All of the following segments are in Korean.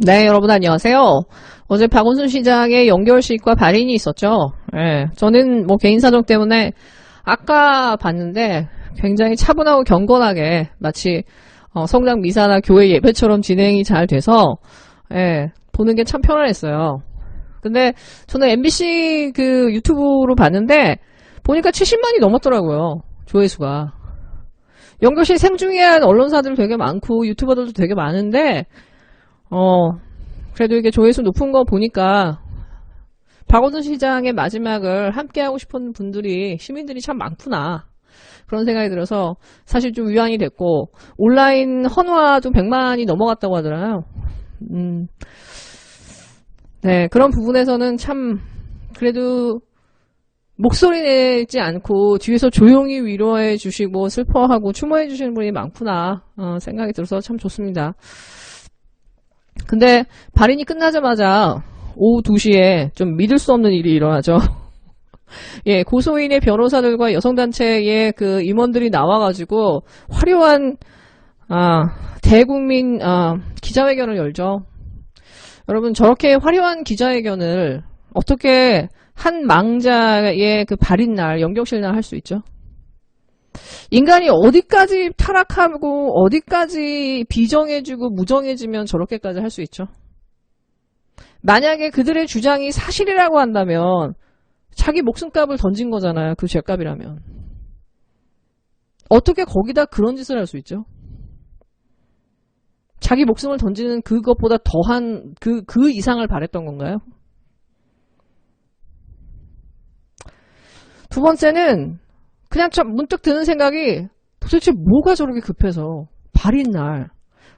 네, 여러분 안녕하세요. 어제 박원순 시장의 연결식과 발인이 있었죠. 네, 저는 뭐 개인 사정 때문에 아까 봤는데 굉장히 차분하고 경건하게 마치 성당 미사나 교회 예배처럼 진행이 잘 돼서 보는 게 참 편안했어요. 근데 저는 MBC 그 유튜브로 봤는데 보니까 70만이 넘었더라고요. 조회수가. 연결식 생중계한 언론사들 되게 많고 유튜버들도 되게 많은데 그래도 이게 조회수 높은 거 보니까 박원순 시장의 마지막을 함께하고 싶은 분들이, 시민들이 참 많구나. 그런 생각이 들어서 사실 좀 위안이 됐고, 온라인 헌화도 100만이 넘어갔다고 하더라고요. 네, 그런 부분에서는 참, 그래도 목소리 내지 않고 뒤에서 조용히 위로해 주시고 슬퍼하고 추모해 주시는 분이 많구나 생각이 들어서 참 좋습니다. 근데 발인이 끝나자마자 오후 2시에 좀 믿을 수 없는 일이 일어나죠. 예, 고소인의 변호사들과 여성단체의 그 임원들이 나와가지고 화려한 대국민 기자회견을 열죠. 여러분, 저렇게 화려한 기자회견을 어떻게 한 망자의 그 발인 날, 연격실 날 할 수 있죠? 인간이 어디까지 타락하고 어디까지 비정해지고 무정해지면 저렇게까지 할 수 있죠. 만약에 그들의 주장이 사실이라고 한다면 자기 목숨값을 던진 거잖아요. 그 죄값이라면. 어떻게 거기다 그런 짓을 할 수 있죠? 자기 목숨을 던지는 그것보다 더한 그 이상을 바랬던 건가요? 두 번째는 그냥 좀 문득 드는 생각이, 도대체 뭐가 저렇게 급해서 발인 날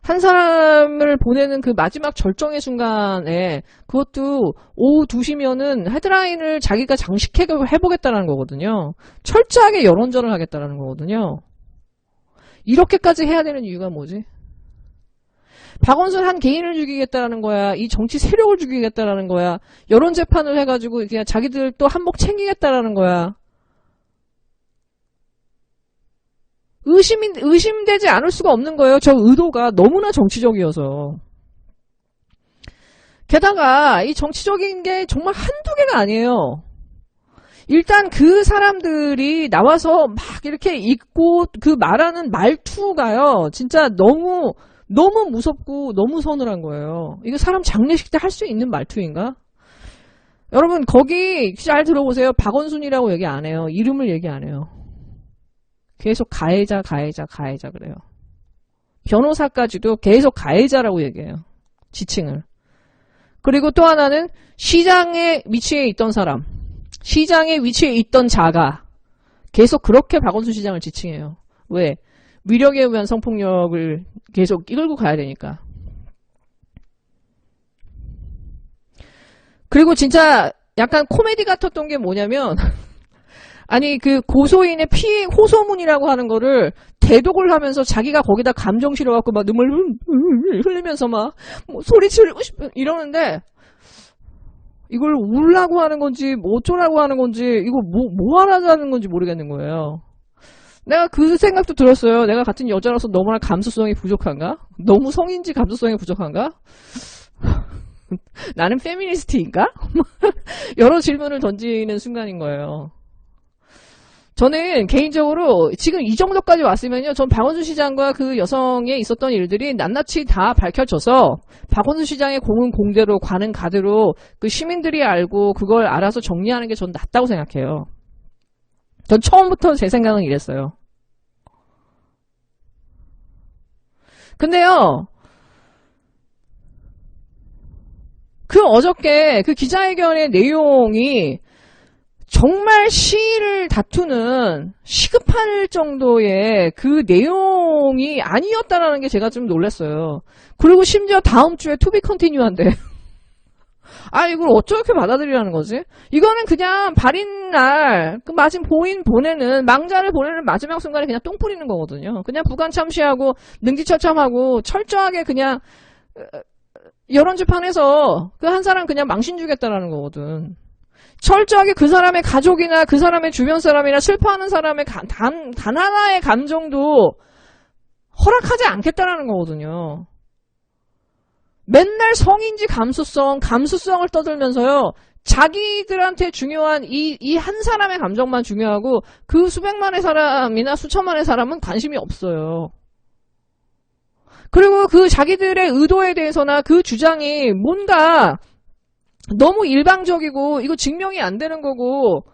한 사람을 보내는 그 마지막 절정의 순간에, 그것도 오후 2시면은 헤드라인을 자기가 장식해보겠다는 거거든요. 철저하게 여론전을 하겠다는 거거든요. 이렇게까지 해야 되는 이유가 뭐지? 박원순 한 개인을 죽이겠다라는 거야? 이 정치 세력을 죽이겠다라는 거야? 여론재판을 해가지고 그냥 자기들 또 한몫 챙기겠다라는 거야? 의심되지 않을 수가 없는 거예요. 저 의도가 너무나 정치적이어서. 게다가 이 정치적인 게 정말 한두 개가 아니에요. 일단 그 사람들이 나와서 막 이렇게 읽고 그 말하는 말투가요, 진짜 너무 무섭고 너무 서늘한 거예요. 이거 사람 장례식 때 할 수 있는 말투인가? 여러분, 거기 잘 들어보세요. 박원순이라고 얘기 안 해요. 이름을 얘기 안 해요. 계속 가해자 그래요. 변호사까지도 계속 가해자라고 얘기해요. 지칭을. 그리고 또 하나는 시장의 위치에 있던 사람, 시장의 위치에 있던 자가 계속 그렇게 박원순 시장을 지칭해요. 왜? 위력에 의한 성폭력을 계속 이끌고 가야 되니까. 그리고 진짜 약간 코미디 같았던 게 뭐냐면 아니, 그 고소인의 피해 호소문이라고 하는 거를 대독을 하면서 자기가 거기다 감정 실어갖고 막 눈물 흘리면서 막 뭐 소리 지르고 싶어 이러는데, 이걸 울라고 하는 건지 뭐 어쩌라고 하는 건지, 이거 뭐 하라는 건지 모르겠는 거예요. 내가 그 생각도 들었어요. 내가 같은 여자로서 너무나 감수성이 부족한가? 너무 성인지 감수성이 부족한가? 나는 페미니스트인가? 여러 질문을 던지는 순간인 거예요. 저는 개인적으로 지금 이 정도까지 왔으면요, 전 박원순 시장과 그 여성에 있었던 일들이 낱낱이 다 밝혀져서 박원순 시장의 공은 공대로, 가는 가대로 그 시민들이 알고 그걸 알아서 정리하는 게 전 낫다고 생각해요. 전 처음부터 제 생각은 이랬어요. 근데요, 그 어저께 그 기자회견의 내용이 정말 시위를 다투는 시급할 정도의 그 내용이 아니었다라는 게 제가 좀 놀랐어요. 그리고 심지어 다음 주에 to be continue한데. 이걸 어떻게 받아들이라는 거지? 이거는 그냥 발인 날, 그 보내는, 망자를 보내는 마지막 순간에 그냥 똥 뿌리는 거거든요. 그냥 부관 참시하고, 능지처참하고, 철저하게 그냥, 여론재판에서 그 한 사람 그냥 망신 주겠다라는 거거든. 철저하게 그 사람의 가족이나 그 사람의 주변 사람이나 슬퍼하는 사람의 단 하나의 감정도 허락하지 않겠다라는 거거든요. 맨날 성인지 감수성을 떠들면서요. 자기들한테 중요한 이 한 사람의 감정만 중요하고 그 수백만의 사람이나 수천만의 사람은 관심이 없어요. 그리고 그 자기들의 의도에 대해서나 그 주장이 뭔가 너무 일방적이고 이거 증명이 안 되는 거고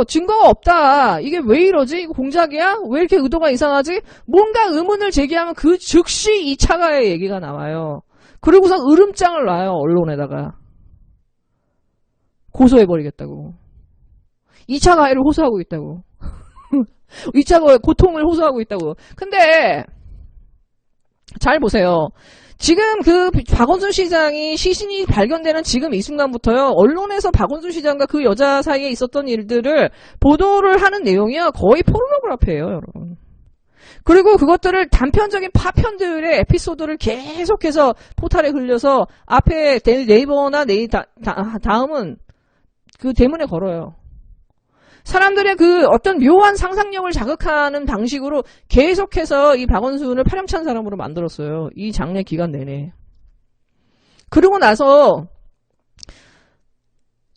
증거가 없다. 이게 왜 이러지? 이거 공작이야? 왜 이렇게 의도가 이상하지? 뭔가 의문을 제기하면 그 즉시 2차 가해 얘기가 나와요. 그리고서 으름장을 놔요. 언론에다가. 고소해버리겠다고. 2차 가해를 호소하고 있다고. 2차 가해 고통을 호소하고 있다고. 근데 잘 보세요. 지금 그 박원순 시장이 시신이 발견되는 지금 이 순간부터요. 언론에서 박원순 시장과 그 여자 사이에 있었던 일들을 보도를 하는 내용이요. 거의 포르노그래피예요, 여러분. 그리고 그것들을 단편적인 파편들의 에피소드를 계속해서 포탈에 흘려서 앞에 네이버나 다음은 그 대문에 걸어요. 사람들의 그 어떤 묘한 상상력을 자극하는 방식으로 계속해서 이 박원순을 파렴치한 사람으로 만들었어요. 이 장례 기간 내내. 그러고 나서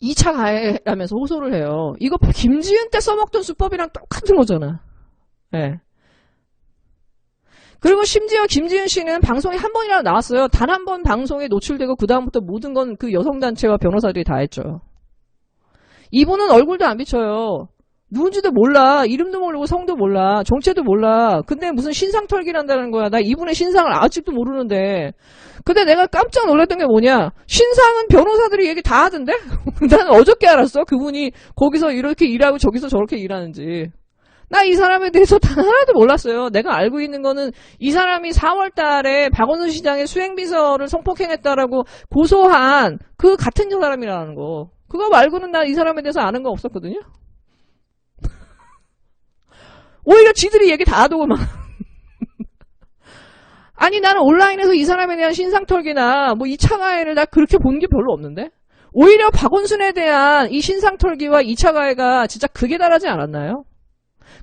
2차 가해라면서 호소를 해요. 이거 김지은 때 써먹던 수법이랑 똑같은 거잖아. 네. 그리고 심지어 김지은 씨는 방송에 한 번이라도 나왔어요. 단 한 번 방송에 노출되고 그 다음부터 모든 건 그 여성단체와 변호사들이 다 했죠. 이분은 얼굴도 안 비춰요. 누군지도 몰라. 이름도 모르고 성도 몰라. 정체도 몰라. 근데 무슨 신상 털기란다는 거야. 나 이분의 신상을 아직도 모르는데. 근데 내가 깜짝 놀랐던 게 뭐냐. 신상은 변호사들이 얘기 다 하던데? 나는 어저께 알았어. 그분이 거기서 이렇게 일하고 저기서 저렇게 일하는지. 나 이 사람에 대해서 단 하나도 몰랐어요. 내가 알고 있는 거는 이 사람이 4월 달에 박원순 시장의 수행비서를 성폭행했다라고 고소한 그 같은 사람이라는 거. 그거 말고는 나 이 사람에 대해서 아는 거 없었거든요. 오히려 지들이 얘기 다 하더구만. 아니 나는 온라인에서 이 사람에 대한 신상털기나 뭐 2차 가해를 나 그렇게 본 게 별로 없는데 오히려 박원순에 대한 이 신상털기와 2차 가해가 진짜 극에 달하지 않았나요?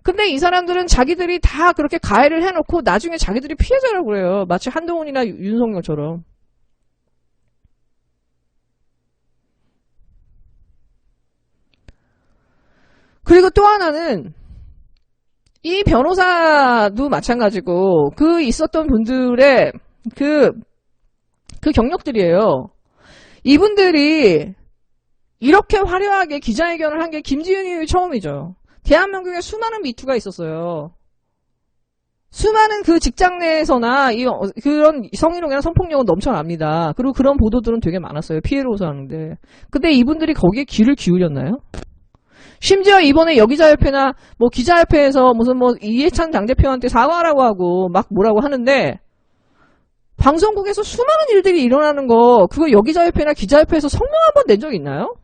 근데 이 사람들은 자기들이 다 그렇게 가해를 해놓고 나중에 자기들이 피해자라고 그래요. 마치 한동훈이나 윤석열처럼. 그리고 또 하나는 이 변호사도 마찬가지고 그 있었던 분들의 그 경력들이에요. 이분들이 이렇게 화려하게 기자회견을 한 게 김지은이 처음이죠. 대한민국에 수많은 미투가 있었어요. 수많은 그 직장 내에서나 그런 성희롱이나 성폭력은 넘쳐납니다. 그리고 그런 보도들은 되게 많았어요. 피해를 호소하는데. 근데 이분들이 거기에 귀를 기울였나요? 심지어 이번에 여기자협회나 뭐 기자협회에서 무슨 뭐 이해찬 당대표한테 사과하라고 하고 막 뭐라고 하는데 방송국에서 수많은 일들이 일어나는 거 그거 여기자협회나 기자협회에서 성명 한번 낸 적 있나요?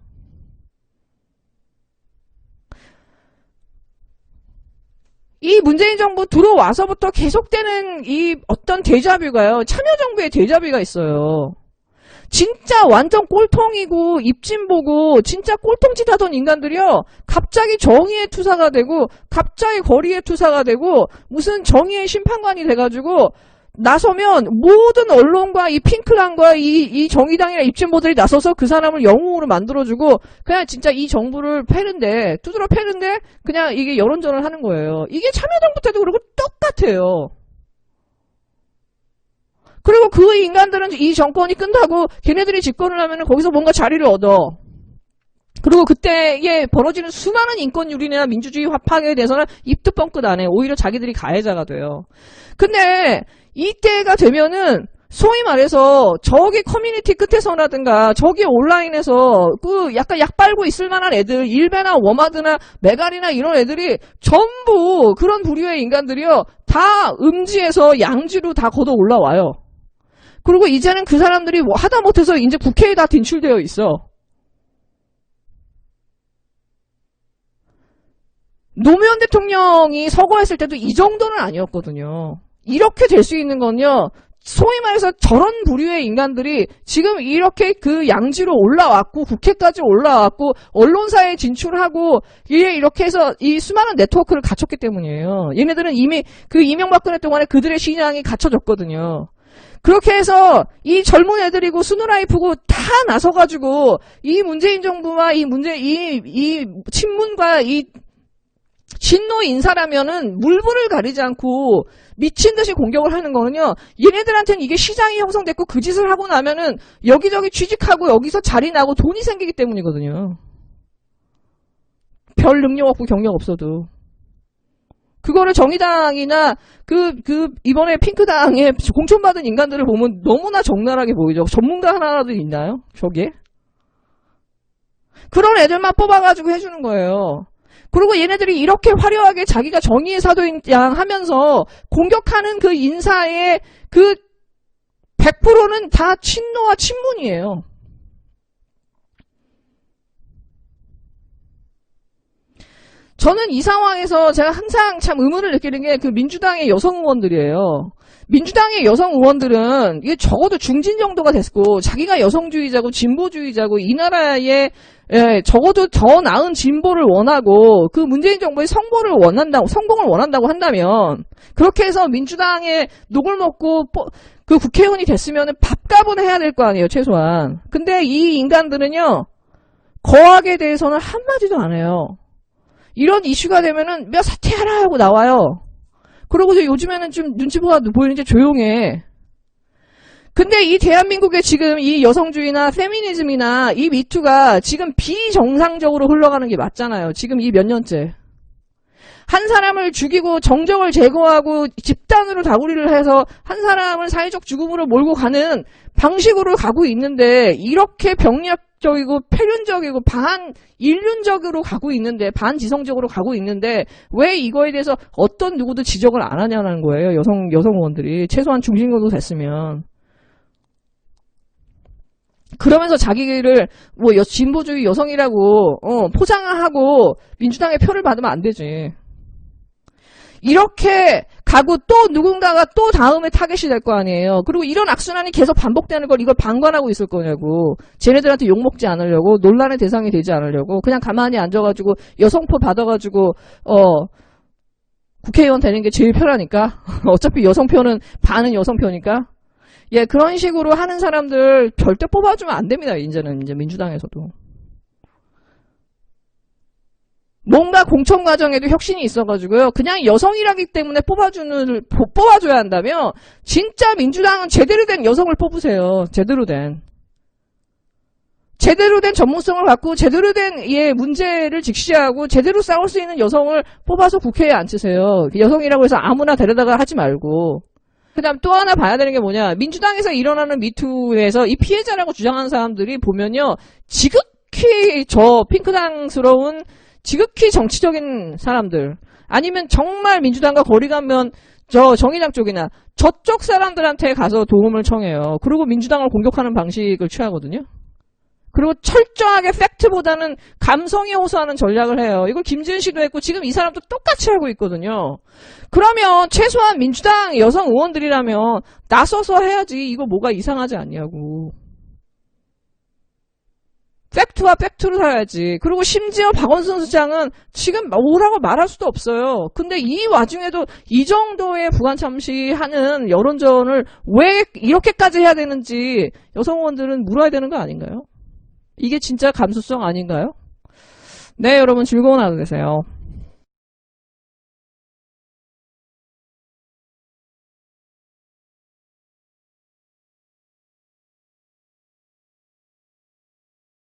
이 문재인 정부 들어와서부터 계속되는 이 어떤 데자뷰가요. 참여정부의 데자뷰가 있어요. 진짜 완전 꼴통이고 입진 보고 진짜 꼴통짓 하던 인간들이요. 갑자기 정의의 투사가 되고 갑자기 거리의 투사가 되고 무슨 정의의 심판관이 돼가지고 나서면 모든 언론과 이 핑클랑과 이 정의당이나 입진보들이 나서서 그 사람을 영웅으로 만들어주고 그냥 진짜 이 정부를 두드러 패는데 그냥 이게 여론전을 하는 거예요. 이게 참여정부 때도 그렇고 똑같아요. 그리고 그 인간들은 이 정권이 끝나고 걔네들이 집권을 하면 거기서 뭔가 자리를 얻어. 그리고 그때에 벌어지는 수많은 인권 유린이나 민주주의 파괴에 대해서는 입도 뻥끗 안 해. 오히려 자기들이 가해자가 돼요. 근데 이때가 되면은 소위 말해서 저기 커뮤니티 끝에서라든가 저기 온라인에서 그 약간 약 빨고 있을 만한 애들 일베나 워마드나 메갈이나 이런 애들이 전부 그런 부류의 인간들이요. 다 음지에서 양지로 다 걷어 올라와요. 그리고 이제는 그 사람들이 뭐 하다 못해서 이제 국회에 다 진출되어 있어. 노무현 대통령이 서거했을 때도 이 정도는 아니었거든요. 이렇게 될 수 있는 건요. 소위 말해서 저런 부류의 인간들이 지금 이렇게 그 양지로 올라왔고 국회까지 올라왔고 언론사에 진출하고 이렇게 해서 이 수많은 네트워크를 갖췄기 때문이에요. 얘네들은 이미 그 이명박근혜 동안에 그들의 신앙이 갖춰졌거든요. 그렇게 해서 이 젊은 애들이고 스누라이프고 다 나서가지고 이 문재인 정부와 이 친문과 이 진노 인사라면은 물불을 가리지 않고 미친 듯이 공격을 하는 거는요, 얘네들한테는 이게 시장이 형성됐고 그 짓을 하고 나면은 여기저기 취직하고 여기서 자리 나고 돈이 생기기 때문이거든요. 별 능력 없고 경력 없어도. 그거를 정의당이나 이번에 핑크당에 공천받은 인간들을 보면 너무나 적나라하게 보이죠. 전문가 하나라도 있나요? 저기에? 그런 애들만 뽑아가지고 해주는 거예요. 그리고 얘네들이 이렇게 화려하게 자기가 정의의 사도인 양 하면서 공격하는 그 인사의 그 100%는 다 친노와 친문이에요. 저는 이 상황에서 제가 항상 참 의문을 느끼는 게 그 민주당의 여성 의원들이에요. 민주당의 여성 의원들은 이게 적어도 중진 정도가 됐고 자기가 여성주의자고 진보주의자고 이 나라에 적어도 더 나은 진보를 원하고 그 문재인 정부의 성공을 원한다고 한다면 그렇게 해서 민주당의 녹을 먹고 그 국회의원이 됐으면 밥값은 해야 될 거 아니에요, 최소한. 근데 이 인간들은요, 거학에 대해서는 한마디도 안 해요. 이런 이슈가 되면은 몇 사퇴하라 하고 나와요. 그러고서 요즘에는 좀 눈치보아 보이는지 조용해. 근데 이 대한민국의 지금 이 여성주의나 페미니즘이나 이 미투가 지금 비정상적으로 흘러가는 게 맞잖아요. 지금 이 몇 년째. 한 사람을 죽이고 정적을 제거하고 집단으로 다구리를 해서 한 사람을 사회적 죽음으로 몰고 가는 방식으로 가고 있는데 이렇게 병력적이고 폐륜적이고 반인륜적으로 가고 있는데 반지성적으로 가고 있는데 왜 이거에 대해서 어떤 누구도 지적을 안 하냐는 거예요. 여성 의원들이. 최소한 중진으로 됐으면. 그러면서 자기를 뭐 진보주의 여성이라고 포장하고 민주당의 표를 받으면 안 되지. 이렇게 가고 또 누군가가 또 다음에 타겟이 될 거 아니에요. 그리고 이런 악순환이 계속 반복되는 걸 이걸 방관하고 있을 거냐고. 쟤네들한테 욕먹지 않으려고, 논란의 대상이 되지 않으려고, 그냥 가만히 앉아가지고 여성표 받아가지고 국회의원 되는 게 제일 편하니까. 어차피 여성표는 반은 여성표니까. 예, 그런 식으로 하는 사람들 절대 뽑아주면 안 됩니다. 이제 민주당에서도. 뭔가 공천 과정에도 혁신이 있어가지고요. 그냥 여성이라기 때문에 뽑아줘야 한다면 진짜 민주당은 제대로 된 여성을 뽑으세요. 제대로 된 전문성을 갖고 제대로 된 문제를 직시하고 제대로 싸울 수 있는 여성을 뽑아서 국회에 앉히세요. 여성이라고 해서 아무나 데려다가 하지 말고. 그 다음 또 하나 봐야 되는 게 뭐냐. 민주당에서 일어나는 미투에서 이 피해자라고 주장하는 사람들이 보면요. 지극히 핑크당스러운 지극히 정치적인 사람들 아니면 정말 민주당과 거리가면 정의당 쪽이나 저쪽 사람들한테 가서 도움을 청해요. 그리고 민주당을 공격하는 방식을 취하거든요. 그리고 철저하게 팩트보다는 감성에 호소하는 전략을 해요. 이걸 김지은 씨도 했고 지금 이 사람도 똑같이 하고 있거든요. 그러면 최소한 민주당 여성 의원들이라면 나서서 해야지. 이거 뭐가 이상하지 않냐고. 팩트와 팩트로 살아야지. 그리고 심지어 박원순 수장은 지금 뭐라고 말할 수도 없어요. 근데 이 와중에도 이 정도의 부관참시하는 여론전을 왜 이렇게까지 해야 되는지 여성 의원들은 물어야 되는 거 아닌가요? 이게 진짜 감수성 아닌가요? 네, 여러분 즐거운 하루 되세요.